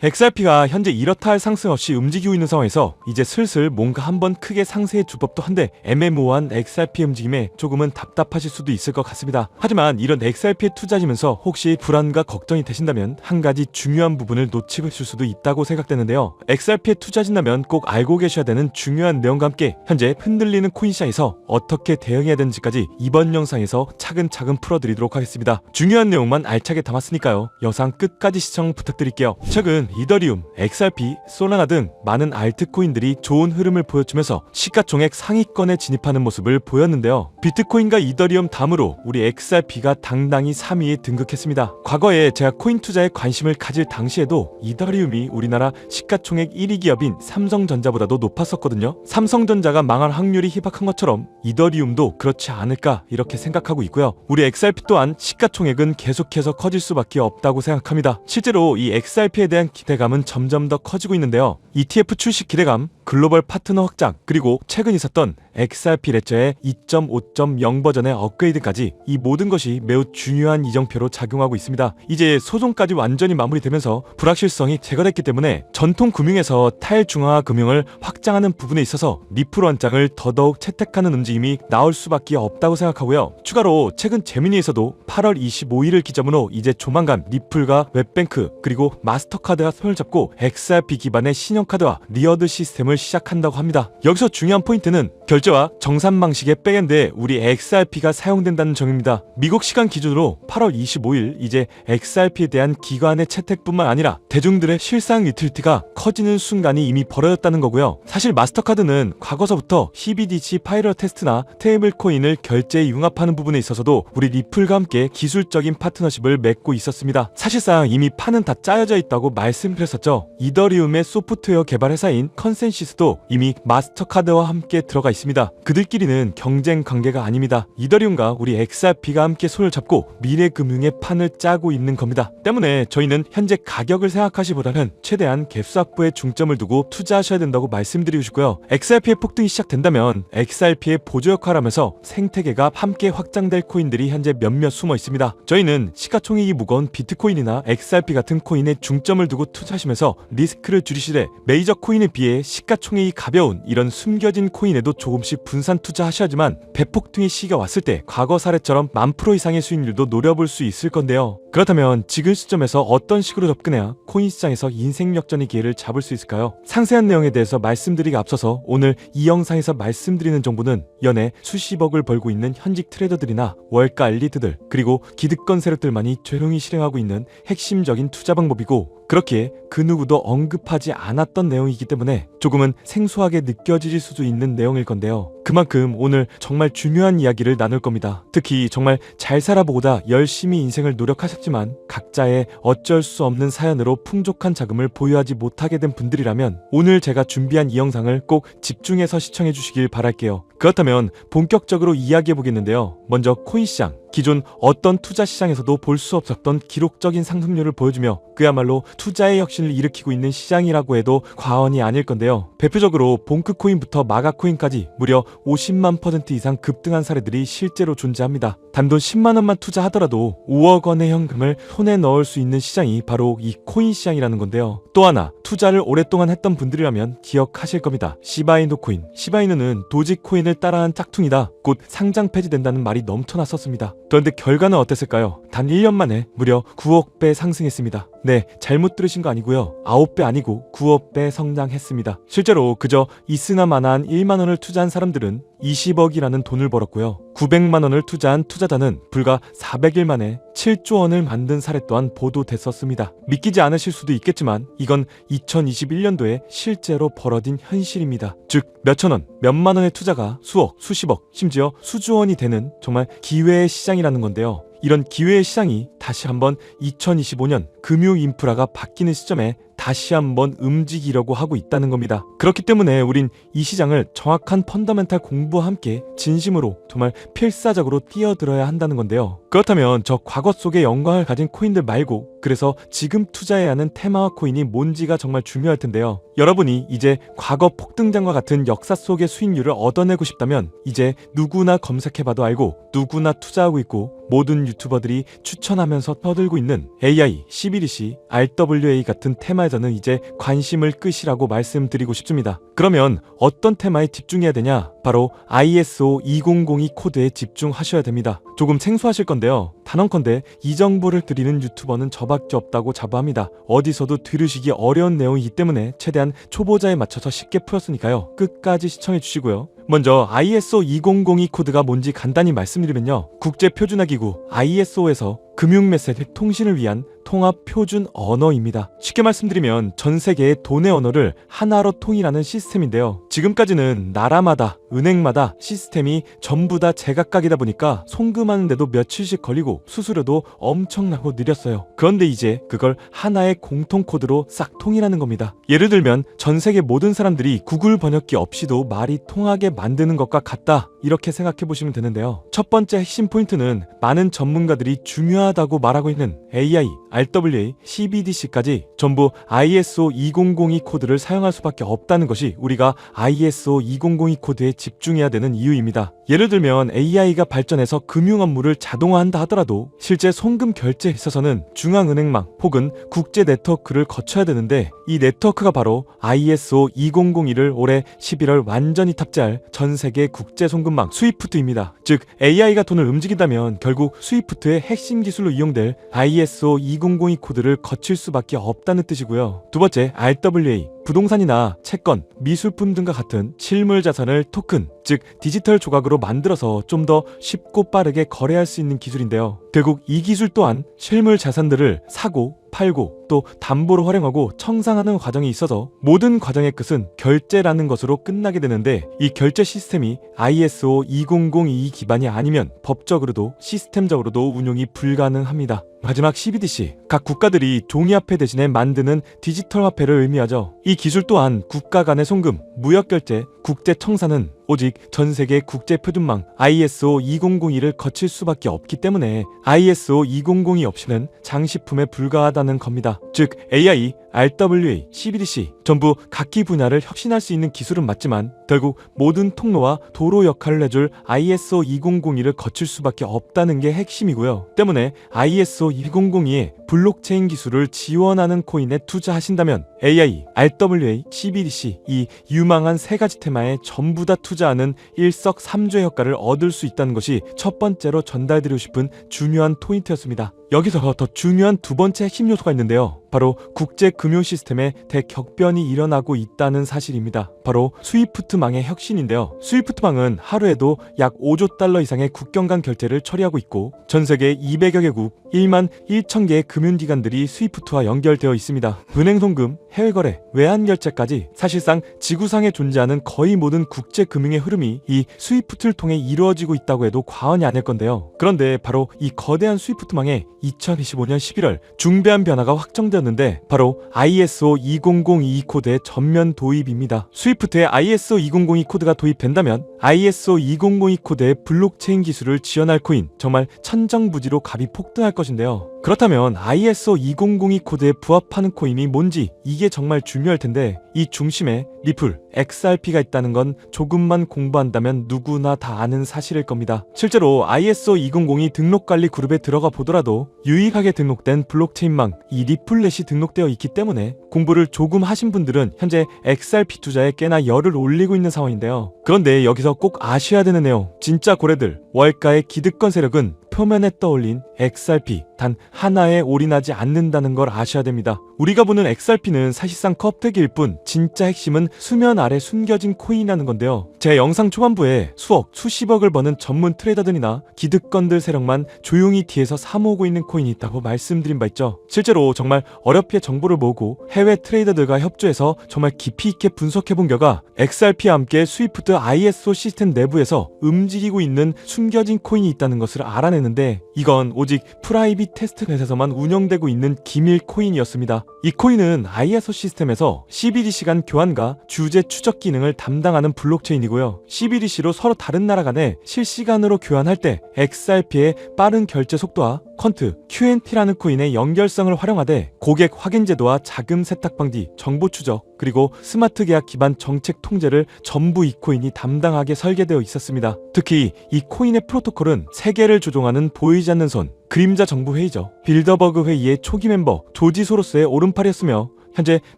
XRP가 현재 이렇다 할 상승 없이 움직이고 있는 상황에서 이제 슬슬 뭔가 한번 크게 상승해 줄 법도 한데 애매모호한 XRP 움직임에 조금은 답답하실 수도 있을 것 같습니다. 하지만 이런 XRP에 투자하시면서 혹시 불안과 걱정이 되신다면 한 가지 중요한 부분을 놓치실 수도 있다고 생각되는데요. XRP에 투자하신다면 꼭 알고 계셔야 되는 중요한 내용과 함께 현재 흔들리는 코인 시장에서 어떻게 대응해야 되는지까지 이번 영상에서 차근차근 풀어드리도록 하겠습니다. 중요한 내용만 알차게 담았으니까요. 영상 끝까지 시청 부탁드릴게요. 최근 이더리움, XRP, 솔라나 등 많은 알트코인들이 좋은 흐름을 보여주면서 시가총액 상위권에 진입하는 모습을 보였는데요. 비트코인과 이더리움 다음으로 우리 XRP가 당당히 3위에 등극했습니다. 과거에 제가 코인 투자에 관심을 가질 당시에도 이더리움이 우리나라 시가총액 1위 기업인 삼성전자보다도 높았었거든요. 삼성전자가 망할 확률이 희박한 것처럼 이더리움도 그렇지 않을까 이렇게 생각하고 있고요. 우리 XRP 또한 시가총액은 계속해서 커질 수밖에 없다고 생각합니다. 실제로 이 XRP에 대한 기대감은 점점 더 커지고 있는데요. ETF 출시 기대감, 글로벌 파트너 확장, 그리고 최근 있었던 XRP 레저의 2.5.0 버전의 업그레이드까지 이 모든 것이 매우 중요한 이정표로 작용하고 있습니다. 이제 소송까지 완전히 마무리되면서 불확실성이 제거됐기 때문에 전통 금융에서 탈중앙화 금융을 확장하는 부분에 있어서 리플 원장을 더더욱 채택하는 움직임이 나올 수밖에 없다고 생각하고요. 추가로 최근 재미니에서도 8월 25일을 기점으로 이제 조만간 리플과 웹뱅크 그리고 마스터카드가 손을 잡고 XRP 기반의 신용카드와 리워드 시스템을 시작한다고 합니다. 여기서 중요한 포인트는 결제와 정산 방식의 백엔드에 우리 XRP가 사용된다는 점입니다. 미국 시간 기준으로 8월 25일 이제 XRP에 대한 기관의 채택뿐만 아니라 대중들의 실상 유틸리티가 커지는 순간이 이미 벌어졌다는 거고요. 사실 마스터카드는 과거서부터 CBDC 파일럿 테스트나 테이블 코인을 결제에 융합하는 부분에 있어서도 우리 리플과 함께 기술적인 파트너십을 맺고 있었습니다. 사실상 이미 판은 다 짜여져 있다고 말씀드렸었죠. 이더리움의 소프트웨어 개발 회사인 컨센시스도 이미 마스터카드와 함께 들어가 있습니다. 그들끼리는 경쟁 관계가 아닙니다. 이더리움과 우리 XRP가 함께 손을 잡고 미래 금융의 판을 짜고 있는 겁니다. 때문에 저희는 현재 가격을 생각하시보다는 최대한 갭수 확보에 중점을 두고 투자하셔야 된다고 말씀드리고 싶고요. XRP의 폭등이 시작된다면 XRP의 보조 역할을 하면서 생태계가 함께 확장될 코인들이 현재 몇몇 숨어 있습니다. 저희는 시가총액이 무거운 비트코인이나 XRP 같은 코인에 중점을 두고 투자하시면서 리스크를 줄이시되 메이저 코인에 비해 시가총액이 가벼운 이런 숨겨진 코인에도 조금씩 분산 투자하셔야지만 배폭등의 시기가 왔을 때 과거 사례처럼 10,000% 이상의 수익률도 노려볼 수 있을 건데요. 그렇다면 지금 시점에서 어떤 식으로 접근해야 코인 시장에서 인생 역전의 기회를 잡을 수 있을까요? 상세한 내용에 대해서 말씀드리기 앞서서 오늘 이 영상에서 말씀드리는 정보는 연애 수십억을 벌고 있는 현직 트레이더들이나 월가 엘리트들 그리고 기득권 세력들만이 조용히 실행하고 있는 핵심적인 투자 방법이고 그렇게 그 누구도 언급하지 않았던 내용이기 때문에 조금은 생소하게 느껴질 수도 있는 내용일 건데요. 그만큼 오늘 정말 중요한 이야기를 나눌 겁니다. 특히 정말 잘 살아보고다 열심히 인생을 노력하셨지만 각자의 어쩔 수 없는 사연으로 풍족한 자금을 보유하지 못하게 된 분들이라면 오늘 제가 준비한 이 영상을 꼭 집중해서 시청해 주시길 바랄게요. 그렇다면 본격적으로 이야기해 보겠는데요. 먼저 코인 시장. 기존 어떤 투자 시장에서도 볼 수 없었던 기록적인 상승률을 보여주며 그야말로 투자의 혁신을 일으키고 있는 시장이라고 해도 과언이 아닐 건데요. 대표적으로 봉크코인부터 마가코인까지 무려 50만 % 이상 급등한 사례들이 실제로 존재합니다. 단돈 10만 원만 투자하더라도 5억 원의 현금을 손에 넣을 수 있는 시장이 바로 이 코인 시장이라는 건데요. 또 하나 투자를 오랫동안 했던 분들이라면 기억하실 겁니다. 시바이누 코인. 시바이누는 도지코인을 따라한 짝퉁이다. 곧 상장 폐지된다는 말이 넘쳐났었습니다. 그런데 결과는 어땠을까요? 단 1년 만에 무려 9억 배 상승했습니다. 네, 잘못 들으신 거 아니고요. 9배 아니고 9억 배 성장했습니다. 실제로 그저 있으나마나한 1만 원을 투자한 사람들은 20억이라는 돈을 벌었고요. 900만 원을 투자한 투자자는 불과 400일 만에 7조 원을 만든 사례 또한 보도됐었습니다. 믿기지 않으실 수도 있겠지만 이건 2021년도에 실제로 벌어진 현실입니다. 즉 몇천 원, 몇만 원의 투자가 수억, 수십억, 심지어 수조 원이 되는 정말 기회의 시장이라는 건데요. 이런 기회의 시장이 다시 한번 2025년 금융 인프라가 바뀌는 시점에 다시 한번 움직이려고 하고 있다는 겁니다. 그렇기 때문에 우린 이 시장을 정확한 펀더멘탈 공부와 함께 진심으로 정말 필사적으로 뛰어들어야 한다는 건데요. 그렇다면 저 과거 속의 영광을 가진 코인들 말고 그래서 지금 투자해야 하는 테마와 코인이 뭔지가 정말 중요할 텐데요. 여러분이 이제 과거 폭등장과 같은 역사 속의 수익률을 얻어내고 싶다면 이제 누구나 검색해봐도 알고 누구나 투자하고 있고 모든 유튜버들이 추천하면서 떠들고 있는 AI, CBDC, RWA 같은 테마에 저는 이제 관심을 끄시라고 말씀드리고 싶습니다. 그러면 어떤 테마에 집중해야 되냐? 바로 ISO 2002 코드에 집중하셔야 됩니다. 조금 생소하실 건데요. 단언컨대 이 정보를 드리는 유튜버는 저밖에 없다고 자부합니다. 어디서도 들으시기 어려운 내용이기 때문에 최대한 초보자에 맞춰서 쉽게 풀었으니까요. 끝까지 시청해 주시고요. 먼저 ISO 2002 코드가 뭔지 간단히 말씀드리면요. 국제표준화기구 ISO에서 금융메시지 통신을 위한 통합 표준 언어입니다. 쉽게 말씀드리면 전 세계의 돈의 언어를 하나로 통일하는 시스템인데요. 지금까지는 나라마다 은행마다 시스템이 전부 다 제각각이다 보니까 송금하는데도 며칠씩 걸리고 수수료도 엄청나고 느렸어요. 그런데 이제 그걸 하나의 공통 코드로 싹 통일하는 겁니다. 예를 들면 전 세계 모든 사람들이 구글 번역기 없이도 말이 통하게 만드는 것과 같다, 이렇게 생각해 보시면 되는데요. 첫 번째 핵심 포인트는 많은 전문가들이 중요하다고 말하고 있는 AI, RWA, CBDC까지 전부 ISO 2002 코드를 사용할 수밖에 없다는 것이 우리가 ISO 2002 코드에 집중해야 되는 이유입니다. 예를 들면 AI가 발전해서 금융 업무를 자동화한다 하더라도 실제 송금 결제에 있어서는 중앙은행망 혹은 국제 네트워크를 거쳐야 되는데, 이 네트워크가 바로 ISO 2001을 올해 11월 완전히 탑재할 전 세계 국제 송금망 스위프트입니다. 즉 AI가 돈을 움직인다면 결국 스위프트의 핵심 기술로 이용될 ISO 2002 코드를 거칠 수밖에 없다는 뜻이고요. 두 번째, RWA. 부동산이나 채권, 미술품 등과 같은 실물 자산을 토큰, 즉 디지털 조각으로 만들어서 좀 더 쉽고 빠르게 거래할 수 있는 기술인데요. 결국 이 기술 또한 실물 자산들을 사고 팔고 또 담보로 활용하고 청산하는 과정이 있어서 모든 과정의 끝은 결제라는 것으로 끝나게 되는데, 이 결제 시스템이 ISO 2002 기반이 아니면 법적으로도 시스템적으로도 운용이 불가능합니다. 마지막 CBDC, 각 국가들이 종이화폐 대신에 만드는 디지털 화폐를 의미하죠. 이 기술 또한 국가 간의 송금, 무역결제, 국제청산은 오직 전 세계 국제표준망 ISO 2002를 거칠 수밖에 없기 때문에 ISO 2002 없이는 장식품에 불과하다는 겁니다. 즉 AI, RWA, CBDC 전부 각기 분야를 혁신할 수 있는 기술은 맞지만 결국 모든 통로와 도로 역할을 해줄 ISO 2002를 거칠 수밖에 없다는 게 핵심이고요. 때문에 ISO 2002의 블록체인 기술을 지원하는 코인에 투자하신다면 AI, RWA, CBDC 이 유망한 세 가지 테마에 전부 다 투자하는 일석삼조의 효과를 얻을 수 있다는 것이 첫 번째로 전달드리고 싶은 중요한 포인트였습니다. 여기서 더 중요한 두 번째 핵심 요소가 있는데요. 바로 국제 금융 시스템에 대격변이 일어나고 있다는 사실입니다. 바로 스위프트망의 혁신인데요. 스위프트망은 하루에도 약 5조 달러 이상의 국경 간 결제를 처리하고 있고 전 세계 200여 개국 1만 1천 개의 금융기관들이 스위프트와 연결되어 있습니다. 은행 송금, 해외 거래, 외환 결제까지 사실상 지구상에 존재하는 거의 모든 국제 금융의 흐름이 이 스위프트를 통해 이루어지고 있다고 해도 과언이 아닐 건데요. 그런데 바로 이 거대한 스위프트망에 2025년 11월 중대한 변화가 확정되었는데 바로 ISO 2002 코드의 전면 도입입니다. 스위프트에 ISO 2002 코드가 도입된다면 ISO 2002 코드의 블록체인 기술을 지원할 코인, 정말 천정부지로 값이 폭등할 것인데요. 그렇다면 ISO 2002 코드에 부합하는 코인이 뭔지, 이게 정말 중요할 텐데 이 중심에 리플, XRP가 있다는 건 조금만 공부한다면 누구나 다 아는 사실일 겁니다. 실제로 ISO 2002 등록관리 그룹에 들어가 보더라도 유일하게 등록된 블록체인망 이 리플렛이 등록되어 있기 때문에 공부를 조금 하신 분들은 현재 XRP 투자에 꽤나 열을 올리고 있는 상황인데요. 그런데 여기서 꼭 아셔야 되는 내용, 진짜 고래들, 월가의 기득권 세력은 표면에 떠올린 XRP 단 하나에 올인하지 않는다는 걸 아셔야 됩니다. 우리가 보는 XRP는 사실상 껍데기일 뿐 진짜 핵심은 수면 아래 숨겨진 코인이라는 건데요. 제 영상 초반부에 수억, 수십억을 버는 전문 트레이더들이나 기득권들 세력만 조용히 뒤에서 사모으고 있는 코인이 있다고 말씀드린 바 있죠. 실제로 정말 어렵게 정보를 모으고 해외 트레이더들과 협조해서 정말 깊이 있게 분석해본 결과 XRP와 함께 스위프트 ISO 시스템 내부에서 움직이고 있는 숨겨진 코인이 있다는 것을 알아내는데, 이건 오직 프라이빗 테스트넷에서만 운영되고 있는 기밀 코인이었습니다. 이 코인은 ISO 시스템에서 CBDC 간 교환과 주제 추적 기능을 담당하는 블록체인이고요. CBDC로 서로 다른 나라 간에 실시간으로 교환할 때 XRP의 빠른 결제 속도와 퀀트, QNT라는 코인의 연결성을 활용하되 고객 확인 제도와 자금 세탁 방지, 정보 추적, 그리고 스마트 계약 기반 정책 통제를 전부 이 코인이 담당하게 설계되어 있었습니다. 특히 이 코인의 프로토콜은 세계를 조종하는 보이지 않는 손, 그림자 정부 회의죠. 빌더버그 회의의 초기 멤버 조지 소로스의 오른팔이었으며 현재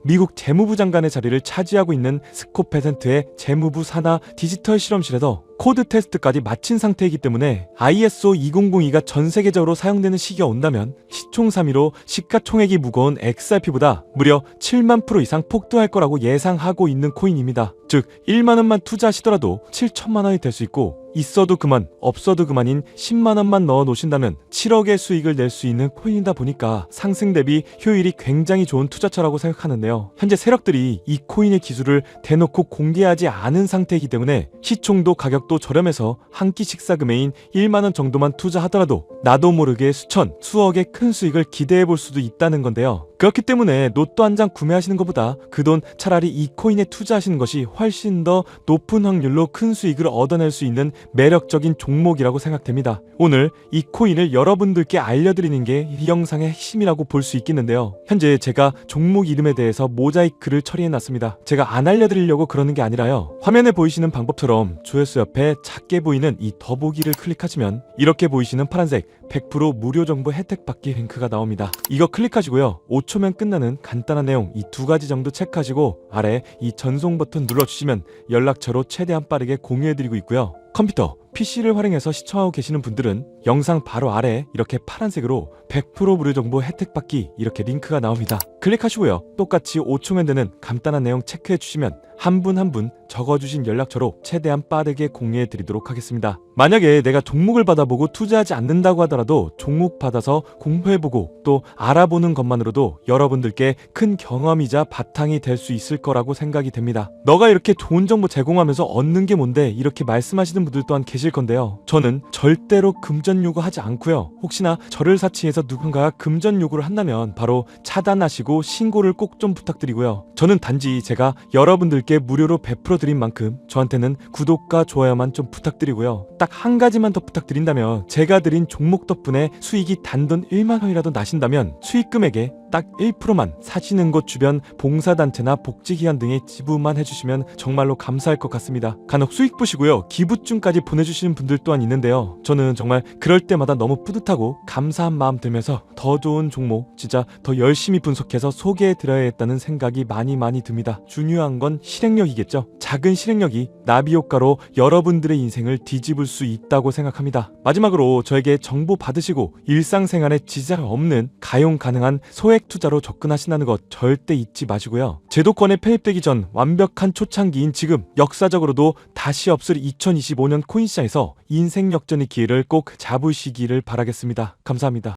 미국 재무부 장관의 자리를 차지하고 있는 스콧 베센트의 재무부 산하 디지털 실험실에서 코드 테스트까지 마친 상태이기 때문에 ISO 2002가 전 세계적으로 사용되는 시기가 온다면 시총 3위로 시가총액이 무거운 XRP보다 무려 7만 프로 이상 폭등할 거라고 예상하고 있는 코인입니다. 즉 1만 원만 투자하시더라도 7천만 원이 될 수 있고, 있어도 그만 없어도 그만인 10만 원만 넣어 놓으신다면 7억의 수익을 낼 수 있는 코인이다 보니까 상승 대비 효율이 굉장히 좋은 투자처라고 생각하는데요. 현재 세력들이 이 코인의 기술을 대놓고 공개하지 않은 상태이기 때문에 시총도 가격도 저렴해서 한 끼 식사 금액인 1만 원 정도만 투자하더라도 나도 모르게 수천, 수억의 큰 수익을 기대해 볼 수도 있다는 건데요. 그렇기 때문에 로또 한 장 구매하시는 것보다 그 돈 차라리 이 코인에 투자하시는 것이 훨씬 더 높은 확률로 큰 수익을 얻어낼 수 있는 매력적인 종목이라고 생각됩니다. 오늘 이 코인을 여러분들께 알려드리는 게 이 영상의 핵심이라고 볼 수 있겠는데요. 현재 제가 종목 이름에 대해서 모자이크를 처리해놨습니다. 제가 안 알려드리려고 그러는 게 아니라요. 화면에 보이시는 방법처럼 조회수 옆에 작게 보이는 이 더보기를 클릭하시면 이렇게 보이시는 파란색 100% 무료 정보 혜택 받기 링크가 나옵니다. 이거 클릭하시고요. 5초면 끝나는 간단한 내용 이 두 가지 정도 체크하시고 아래 이 전송 버튼 눌러주시면 연락처로 최대한 빠르게 공유해드리고 있고요. 컴퓨터, PC를 활용해서 시청하고 계시는 분들은 영상 바로 아래 이렇게 파란색으로 100% 무료 정보 혜택 받기 이렇게 링크가 나옵니다. 클릭하시고요. 똑같이 5초면 되는 간단한 내용 체크해 주시면 한 분 한 분 적어주신 연락처로 최대한 빠르게 공유해 드리도록 하겠습니다. 만약에 내가 종목을 받아보고 투자하지 않는다고 하더라도 종목 받아서 공부해보고 또 알아보는 것만으로도 여러분들께 큰 경험이자 바탕이 될 수 있을 거라고 생각이 됩니다. 너가 이렇게 좋은 정보 제공하면서 얻는 게 뭔데 이렇게 말씀하시는 분들 또한 계실 건데요. 저는 절대로 금전 요구하지 않고요. 혹시나 저를 사칭해서 누군가가 금전 요구를 한다면 바로 차단하시고 신고를 꼭 좀 부탁드리고요. 저는 단지 제가 여러분들께 무료로 베풀어 드린 만큼 저한테는 구독과 좋아요만 좀 부탁드리고요. 딱 한 가지만 더 부탁드린다면 제가 드린 종목 덕분에 수익이 단돈 1만 원이라도 나신다면 수익 금액의 딱 1%만 사시는 곳 주변 봉사단체나 복지기관 등에 지부만 해주시면 정말로 감사할 것 같습니다. 간혹 수익 보시고요. 기부증까지 보내주시는 분들 또한 있는데요. 저는 정말 그럴 때마다 너무 뿌듯하고 감사한 마음 들면서 더 좋은 종목 진짜 더 열심히 분석해서 소개해드려야겠다는 생각이 많이 듭니다. 중요한 건 실행력이겠죠. 작은 실행력이 나비효과로 여러분들의 인생을 뒤집을 수 있다고 생각합니다. 마지막으로 저에게 정보 받으시고 일상생활에 지장 없는 가용 가능한 소액 투자로 접근하신다는 것 절대 잊지 마시고요. 제도권에 편입되기 전 완벽한 초창기인 지금 역사적으로도 다시 없을 2025년 코인 시장에서 인생 역전의 기회를 꼭 잡으시기를 바라겠습니다. 감사합니다.